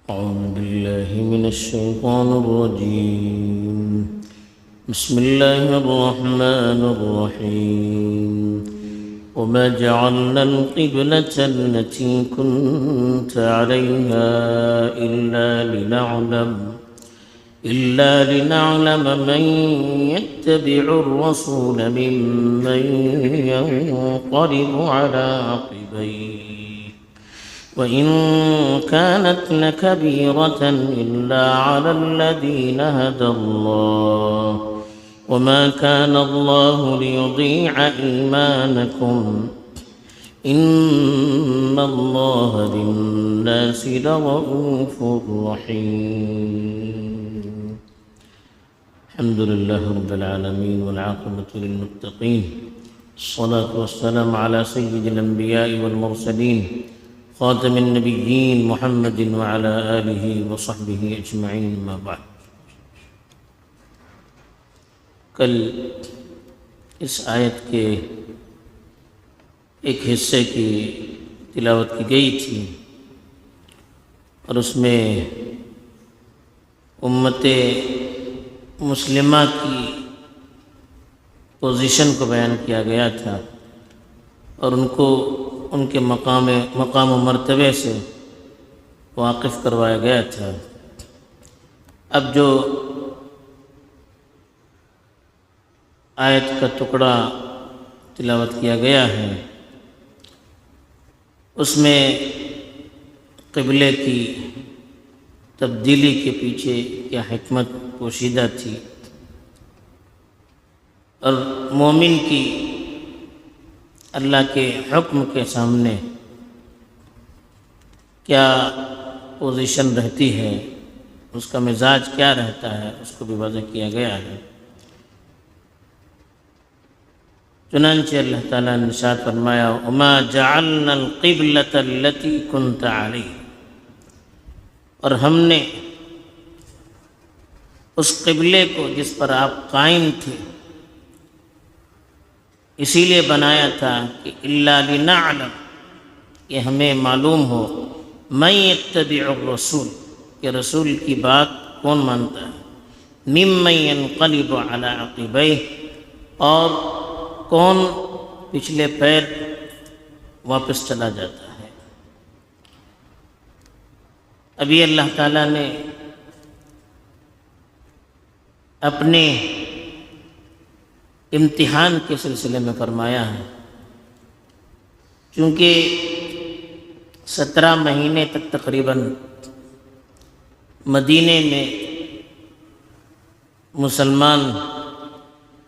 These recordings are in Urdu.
أعوذ بالله من الشيطان الرجيم. بسم الله الرحمن الرحيم. وما جعلنا القبلة التي كنت عليها إلا لنعلم من يتبع الرسول ممن ينقلب على عقبيه وإن كانت لكبيرة إلا على الذين هدى الله وما كان الله ليضيع إيمانكم إن الله بالناس لرؤوف رحيم. الحمد لله رب العالمين والعاقبة للمتقين، الصلاة والسلام على سيد الأنبياء والمرسلين خاتم النبيين محمد وعلى آلہ وصحبہ اجمعین. ما بعد. کل اس آیت کے ایک حصے کی تلاوت کی گئی تھی اور اس میں امت مسلمہ کی پوزیشن کو بیان کیا گیا تھا اور ان کو ان کے مقام و مرتبے سے واقف کروایا گیا تھا. اب جو آیت کا ٹکڑا تلاوت کیا گیا ہے اس میں قبلے کی تبدیلی کے پیچھے کیا حکمت پوشیدہ تھی اور مومن کی اللہ کے حکم کے سامنے کیا پوزیشن رہتی ہے، اس کا مزاج کیا رہتا ہے، اس کو بھی واضح کیا گیا ہے. چنانچہ اللہ تعالیٰ نے ارشاد فرمایا وما جعلنا القبلة التي كنت علیہ، اور ہم نے اس قبلے کو جس پر آپ قائم تھے اسی لیے بنایا تھا کہ الا لنعلم، کہ ہمیں معلوم ہو من یتبع الرسول، کہ رسول کی بات کون مانتا ہے، ممن ینقلب علی عقبیہ، اور کون پچھلے پیر واپس چلا جاتا ہے. ابھی اللہ تعالیٰ نے اپنے امتحان کے سلسلے میں فرمایا ہے، چونکہ 17 مہینے تک تقریباً مدینے میں مسلمان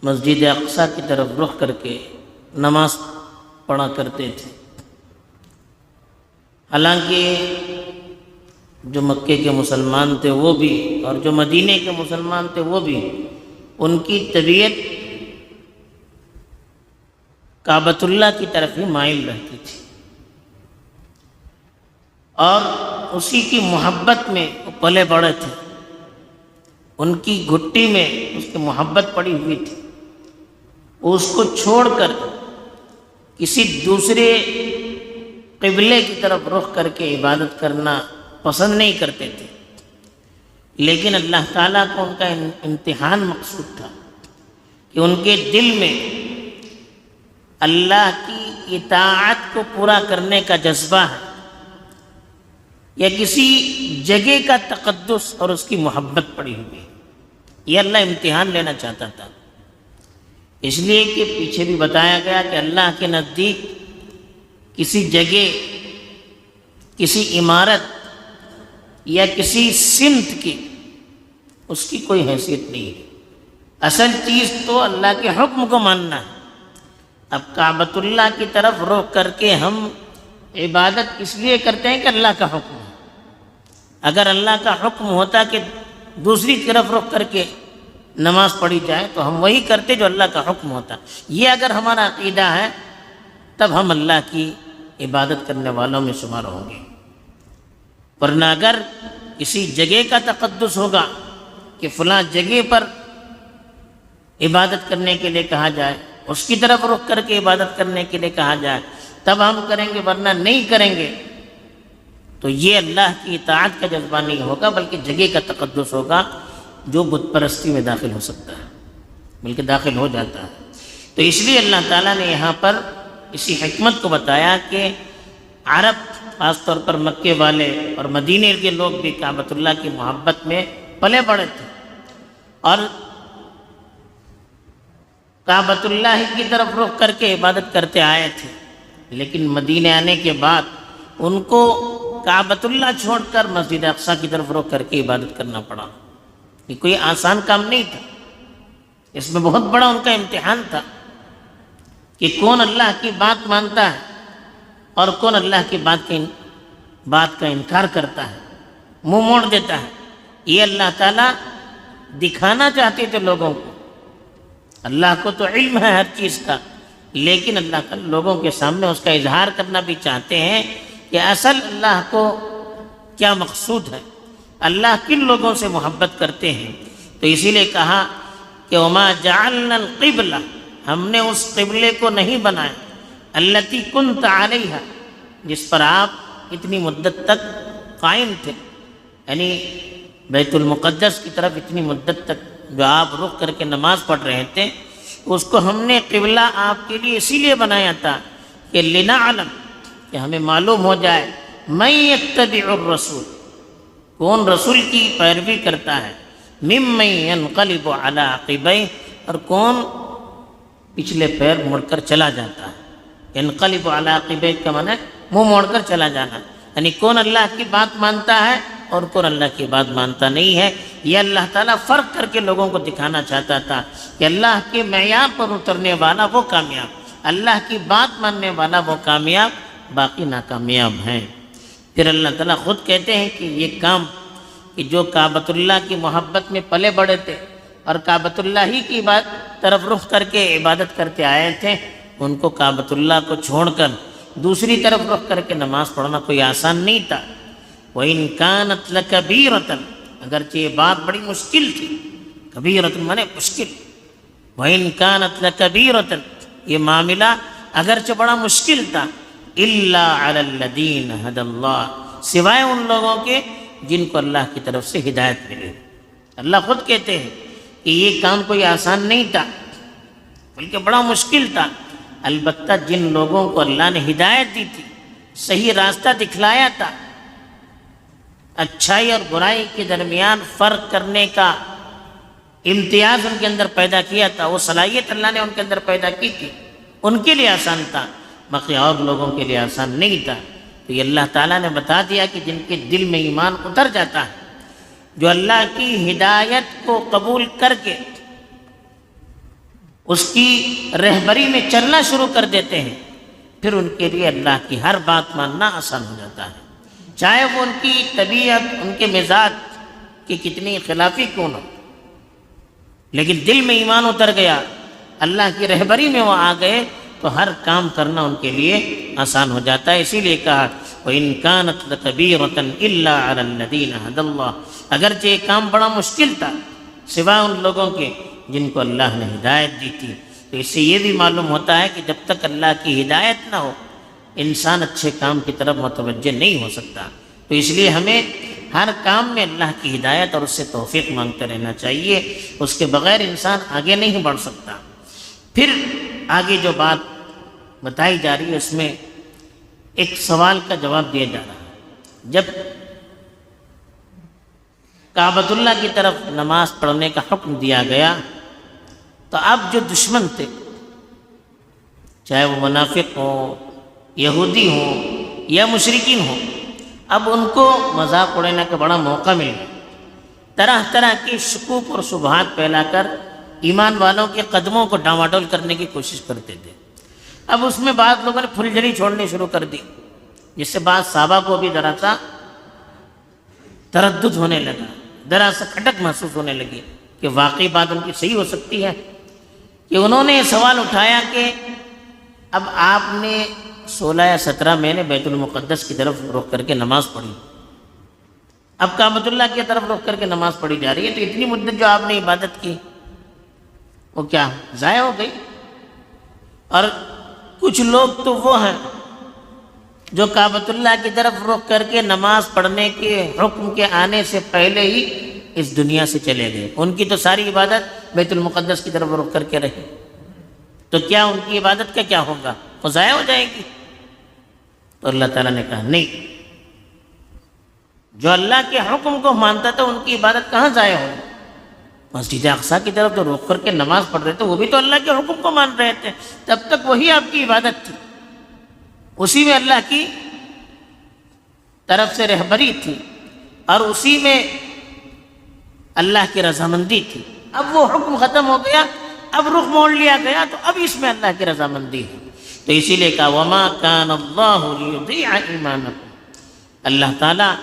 مسجد اقصیٰ کی طرف رخ کر کے نماز پڑھا کرتے تھے. حالانکہ جو مکے کے مسلمان تھے وہ بھی اور جو مدینے کے مسلمان تھے وہ بھی، ان کی طبیعت کعبۃ اللہ کی طرف ہی مائل رہتی تھی اور اسی کی محبت میں وہ پلے بڑے تھے. ان کی گھٹی میں اس کی محبت پڑی ہوئی تھی. وہ اس کو چھوڑ کر کسی دوسرے قبلے کی طرف رخ کر کے عبادت کرنا پسند نہیں کرتے تھے. لیکن اللہ تعالیٰ کو ان کا امتحان مقصود تھا کہ ان کے دل میں اللہ کی اطاعت کو پورا کرنے کا جذبہ ہے یا کسی جگہ کا تقدس اور اس کی محبت پڑی ہوئی ہے. یہ اللہ امتحان لینا چاہتا تھا. اس لیے کہ پیچھے بھی بتایا گیا کہ اللہ کے نزدیک کسی جگہ، کسی عمارت یا کسی سمت کی اس کی کوئی حیثیت نہیں ہے. اصل چیز تو اللہ کے حکم کو ماننا ہے. اب کعبۃ اللہ کی طرف رخ کر کے ہم عبادت اس لیے کرتے ہیں کہ اللہ کا حکم ہے. اگر اللہ کا حکم ہوتا کہ دوسری طرف رخ کر کے نماز پڑھی جائے تو ہم وہی کرتے جو اللہ کا حکم ہوتا. یہ اگر ہمارا عقیدہ ہے تب ہم اللہ کی عبادت کرنے والوں میں شمار ہوں گے. ورنہ اگر کسی جگہ کا تقدس ہوگا کہ فلاں جگہ پر عبادت کرنے کے لیے کہا جائے، اس کی طرف رخ کر کے عبادت کرنے کے لیے کہا جائے تب ہم کریں گے، ورنہ نہیں کریں گے. تو یہ اللہ کی اطاعت کا جذبہ نہیں ہوگا، بلکہ جگہ کا تقدس ہوگا جو بت پرستی میں داخل ہو سکتا ہے، بلکہ داخل ہو جاتا ہے۔ تو اس لیے اللہ تعالیٰ نے یہاں پر اسی حکمت کو بتایا کہ عرب خاص طور پر مکے والے اور مدینے کے لوگ بھی کعبۃ اللہ کی محبت میں پلے بڑے تھے اور کعبۃ اللہ کی طرف رخ کر کے عبادت کرتے آئے تھے، لیکن مدینے آنے کے بعد ان کو کعبۃ اللہ چھوڑ کر مسجد اقصیٰ کی طرف رخ کر کے عبادت کرنا پڑا۔ یہ کوئی آسان کام نہیں تھا، اس میں بہت بڑا ان کا امتحان تھا کہ کون اللہ کی بات مانتا ہے اور کون اللہ کی بات کا انکار کرتا ہے، منہ موڑ دیتا ہے۔ یہ اللہ تعالیٰ دکھانا چاہتے تھے لوگوں کو۔ اللہ کو تو علم ہے ہر چیز کا، لیکن اللہ کا لوگوں کے سامنے اس کا اظہار کرنا بھی چاہتے ہیں کہ اصل اللہ کو کیا مقصود ہے، اللہ کن لوگوں سے محبت کرتے ہیں۔ تو اسی لیے کہا کہ وما جعلنا القبلہ، ہم نے اس قبلے کو نہیں بنایا، التی کنت علیہا، جس پر آپ اتنی مدت تک قائم تھے، یعنی بیت المقدس کی طرف اتنی مدت تک جو آپ رخ کر کے نماز پڑھ رہے تھے، اس کو ہم نے قبلہ آپ کے لیے اسی لیے بنایا تھا کہ لنعلم، کہ ہمیں معلوم ہو جائے من یتبع الرسول، کون رسول کی پیروی کرتا ہے، ممن ینقلب علی عقبیہ، اور کون پچھلے پیر مڑ کر چلا جاتا ہے۔ ینقلب علی عقبیہ کا معنی ہے منہ موڑ کر چلا جانا، یعنی کون اللہ کی بات مانتا ہے اور کون اللہ کی بات مانتا نہیں ہے۔ یہ اللہ تعالیٰ فرق کر کے لوگوں کو دکھانا چاہتا تھا کہ اللہ کے معیار پر اترنے والا وہ کامیاب، اللہ کی بات ماننے والا وہ کامیاب، باقی ناکامیاب ہیں۔ پھر اللہ تعالیٰ خود کہتے ہیں کہ یہ کام کہ جو کعبۃ اللہ کی محبت میں پلے بڑے تھے اور کعبۃ اللہ ہی کی طرف رخ کر کے عبادت کرتے آئے تھے، ان کو کعبۃ اللہ کو چھوڑ کر دوسری طرف رخ کر کے نماز پڑھنا کوئی آسان نہیں تھا۔ وَإِن كَانَتْ لَكَبِيرَةً، اگرچہ یہ بات بڑی مشکل تھی، کبیرۃ مانے مشکل، وَإِن كَانَتْ لَكَبِيرَةً، یہ معاملہ اگرچہ بڑا مشکل تھا، إِلَّا عَلَى الَّذِينَ هَدَى اللَّهُ، سوائے ان لوگوں کے جن کو اللہ کی طرف سے ہدایت ملی۔ اللہ خود کہتے ہیں کہ یہ کام کوئی آسان نہیں تھا، بلکہ بڑا مشکل تھا، البتہ جن لوگوں کو اللہ نے ہدایت دی تھی، صحیح راستہ دکھلایا تھا، اچھائی اور برائی کے درمیان فرق کرنے کا امتیاز ان کے اندر پیدا کیا تھا، وہ صلاحیت اللہ نے ان کے اندر پیدا کی تھی، ان کے لیے آسان تھا، باقی اور لوگوں کے لیے آسان نہیں تھا۔ تو یہ اللہ تعالیٰ نے بتا دیا کہ جن کے دل میں ایمان اتر جاتا ہے، جو اللہ کی ہدایت کو قبول کر کے اس کی رہبری میں چلنا شروع کر دیتے ہیں، پھر ان کے لیے اللہ کی ہر بات ماننا آسان ہو جاتا ہے، چاہے وہ ان کی طبیعت، ان کے مزاج کی کتنی خلافی کیوں نہ، لیکن دل میں ایمان اتر گیا، اللہ کی رہبری میں وہ آ گئے، تو ہر کام کرنا ان کے لیے آسان ہو جاتا ہے۔ اسی لیے کہا وَإِن كَانَتْ لَكَبِيرَةً إِلَّا عَلَى الَّذِينَ هَدَى اللَّهُ، اگرچہ یہ کام بڑا مشکل تھا سوائے ان لوگوں کے جن کو اللہ نے ہدایت دی تھی۔ تو اس سے یہ بھی معلوم ہوتا ہے کہ جب تک اللہ کی ہدایت نہ ہو، انسان اچھے کام کی طرف متوجہ نہیں ہو سکتا۔ تو اس لیے ہمیں ہر کام میں اللہ کی ہدایت اور اس سے توفیق مانگتے رہنا چاہیے، اس کے بغیر انسان آگے نہیں بڑھ سکتا۔ پھر آگے جو بات بتائی جا رہی ہے اس میں ایک سوال کا جواب دیا جا رہا ہے۔ جب کعبۃ اللہ کی طرف نماز پڑھنے کا حکم دیا گیا تو اب جو دشمن تھے، چاہے وہ منافق ہوں، یہودی ہوں یا مشرکین ہوں، اب ان کو مذاق اڑانے کا بڑا موقع مل گیا، طرح طرح کی شکوک اور شبہات پھیلا کر ایمان والوں کے قدموں کو ڈاواڈول کرنے کی کوشش کرتے تھے۔ اب اس میں بعض لوگوں نے پھلجھڑی چھوڑنی شروع کر دی، جس سے بعض صحابہ کو بھی ذرا سا تردد ہونے لگا، ذرا سا کھٹک محسوس ہونے لگی کہ واقعی بات ان کی صحیح ہو سکتی ہے، کہ انہوں نے یہ سوال اٹھایا کہ اب آپ نے 16 یا 17 مہینے بیت المقدس کی طرف رخ کر کے نماز پڑھی، اب کعبۃ اللہ کی طرف رخ کر کے نماز پڑھی جا رہی ہے، تو اتنی مدت جو آپ نے عبادت کی وہ کیا ضائع ہو گئی؟ اور کچھ لوگ تو وہ ہیں جو کعبۃ اللہ کی طرف رخ کر کے نماز پڑھنے کے حکم کے آنے سے پہلے ہی اس دنیا سے چلے گئے، ان کی تو ساری عبادت بیت المقدس کی طرف رخ کر کے رہی، تو کیا ان کی عبادت کا کیا ہوگا؟ وہ ضائع ہو جائے گی۔ تو اللہ تعالیٰ نے کہا نہیں، جو اللہ کے حکم کو مانتا تھا ان کی عبادت کہاں ضائع ہوگی؟ مسجد اقصیٰ کی طرف تو رخ کر کے نماز پڑھ رہے تھے، وہ بھی تو اللہ کے حکم کو مان رہے تھے، تب تک وہی آپ کی عبادت تھی، اسی میں اللہ کی طرف سے رہبری تھی اور اسی میں اللہ کی رضامندی تھی۔ اب وہ حکم ختم ہو گیا، اب رخ موڑ لیا گیا، تو اب اس میں اللہ کی رضامندی ہے۔ تو اسی لیے کہا وَمَا كَانَ اللَّهُ لِيُضِيعَ إِيمَانَكُمْ، اللہ تعالیٰ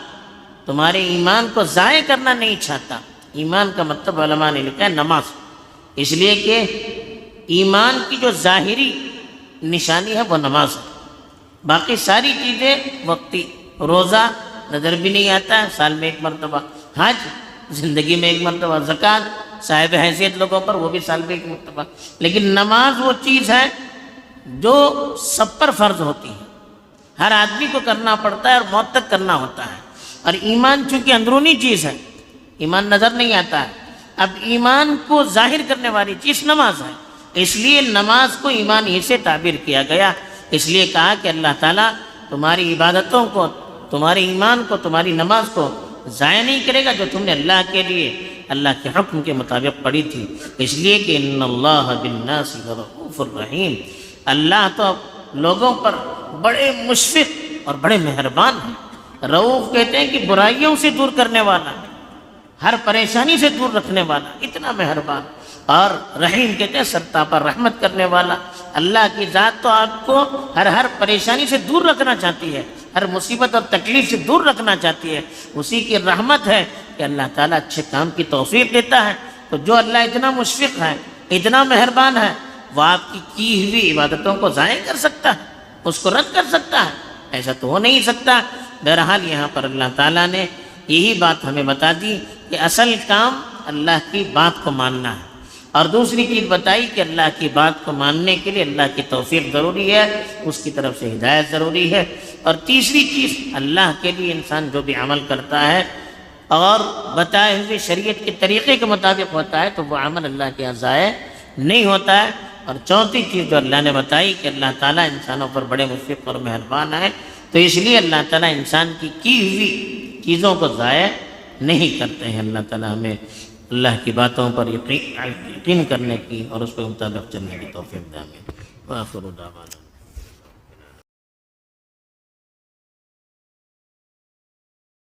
تمہارے ایمان کو ضائع کرنا نہیں چاہتا۔ ایمان کا مطلب علماء نے لکھا ہے نماز، اس لیے کہ ایمان کی جو ظاہری نشانی ہے وہ نماز ہے، باقی ساری چیزیں وقتی، روزہ نظر بھی نہیں آتا ہے، سال میں ایک مرتبہ، حج زندگی میں ایک مرتبہ، زکوٰۃ صاحب حیثیت لوگوں پر وہ بھی سال میں ایک مرتبہ، لیکن نماز وہ چیز ہے جو سب پر فرض ہوتی ہے، ہر آدمی کو کرنا پڑتا ہے اور موت تک کرنا ہوتا ہے۔ اور ایمان چونکہ اندرونی چیز ہے، ایمان نظر نہیں آتا ہے، اب ایمان کو ظاہر کرنے والی چیز نماز ہے، اس لیے نماز کو ایمان ہی سے تعبیر کیا گیا۔ اس لیے کہا کہ اللہ تعالیٰ تمہاری عبادتوں کو، تمہارے ایمان کو، تمہاری نماز کو ضائع نہیں کرے گا جو تم نے اللہ کے لیے، اللہ کے حکم کے مطابق پڑھی تھی، اس لیے کہ ان اللہ بالناس رؤوف الرحیم، اللہ تو لوگوں پر بڑے مشفق اور بڑے مہربان ہیں۔ رؤوف کہتے ہیں کہ برائیوں سے دور کرنے والا، ہر پریشانی سے دور رکھنے والا، اتنا مہربان، اور رحیم کہتے ہیں سرتاپا رحمت کرنے والا۔ اللہ کی ذات تو آپ کو ہر پریشانی سے دور رکھنا چاہتی ہے، ہر مصیبت اور تکلیف سے دور رکھنا چاہتی ہے، اسی کی رحمت ہے کہ اللہ تعالیٰ اچھے کام کی توفیق دیتا ہے۔ تو جو اللہ اتنا مشفق ہے، اتنا مہربان ہے، وہ آپ کی ہوئی عبادتوں کو ضائع کر سکتا ہے، اس کو رد کر سکتا ہے؟ ایسا تو ہو نہیں سکتا۔ بہرحال یہاں پر اللہ تعالیٰ نے یہی بات ہمیں بتا دی کہ اصل کام اللہ کی بات کو ماننا ہے، اور دوسری چیز بتائی کہ اللہ کی بات کو ماننے کے لیے اللہ کی توفیق ضروری ہے، اس کی طرف سے ہدایت ضروری ہے، اور تیسری چیز اللہ کے لیے انسان جو بھی عمل کرتا ہے اور بتائے ہوئے شریعت کے طریقے کے مطابق ہوتا ہے تو وہ عمل اللہ کے یہاں ضائع نہیں ہوتا ہے۔ اور چوتھی چیز جو اللہ نے بتائی کہ اللہ تعالیٰ انسانوں پر بڑے مشفق اور مہربان ہے، تو اس لیے اللہ تعالیٰ انسان کی ہوئی چیزوں کو ضائع نہیں کرتے ہیں۔ اللہ تعالیٰ ہمیں اللہ کی باتوں پر یقین کرنے کی اور اس کے مطابق چلنے کی توفیق دے۔ آمین۔ وآخر دعوانا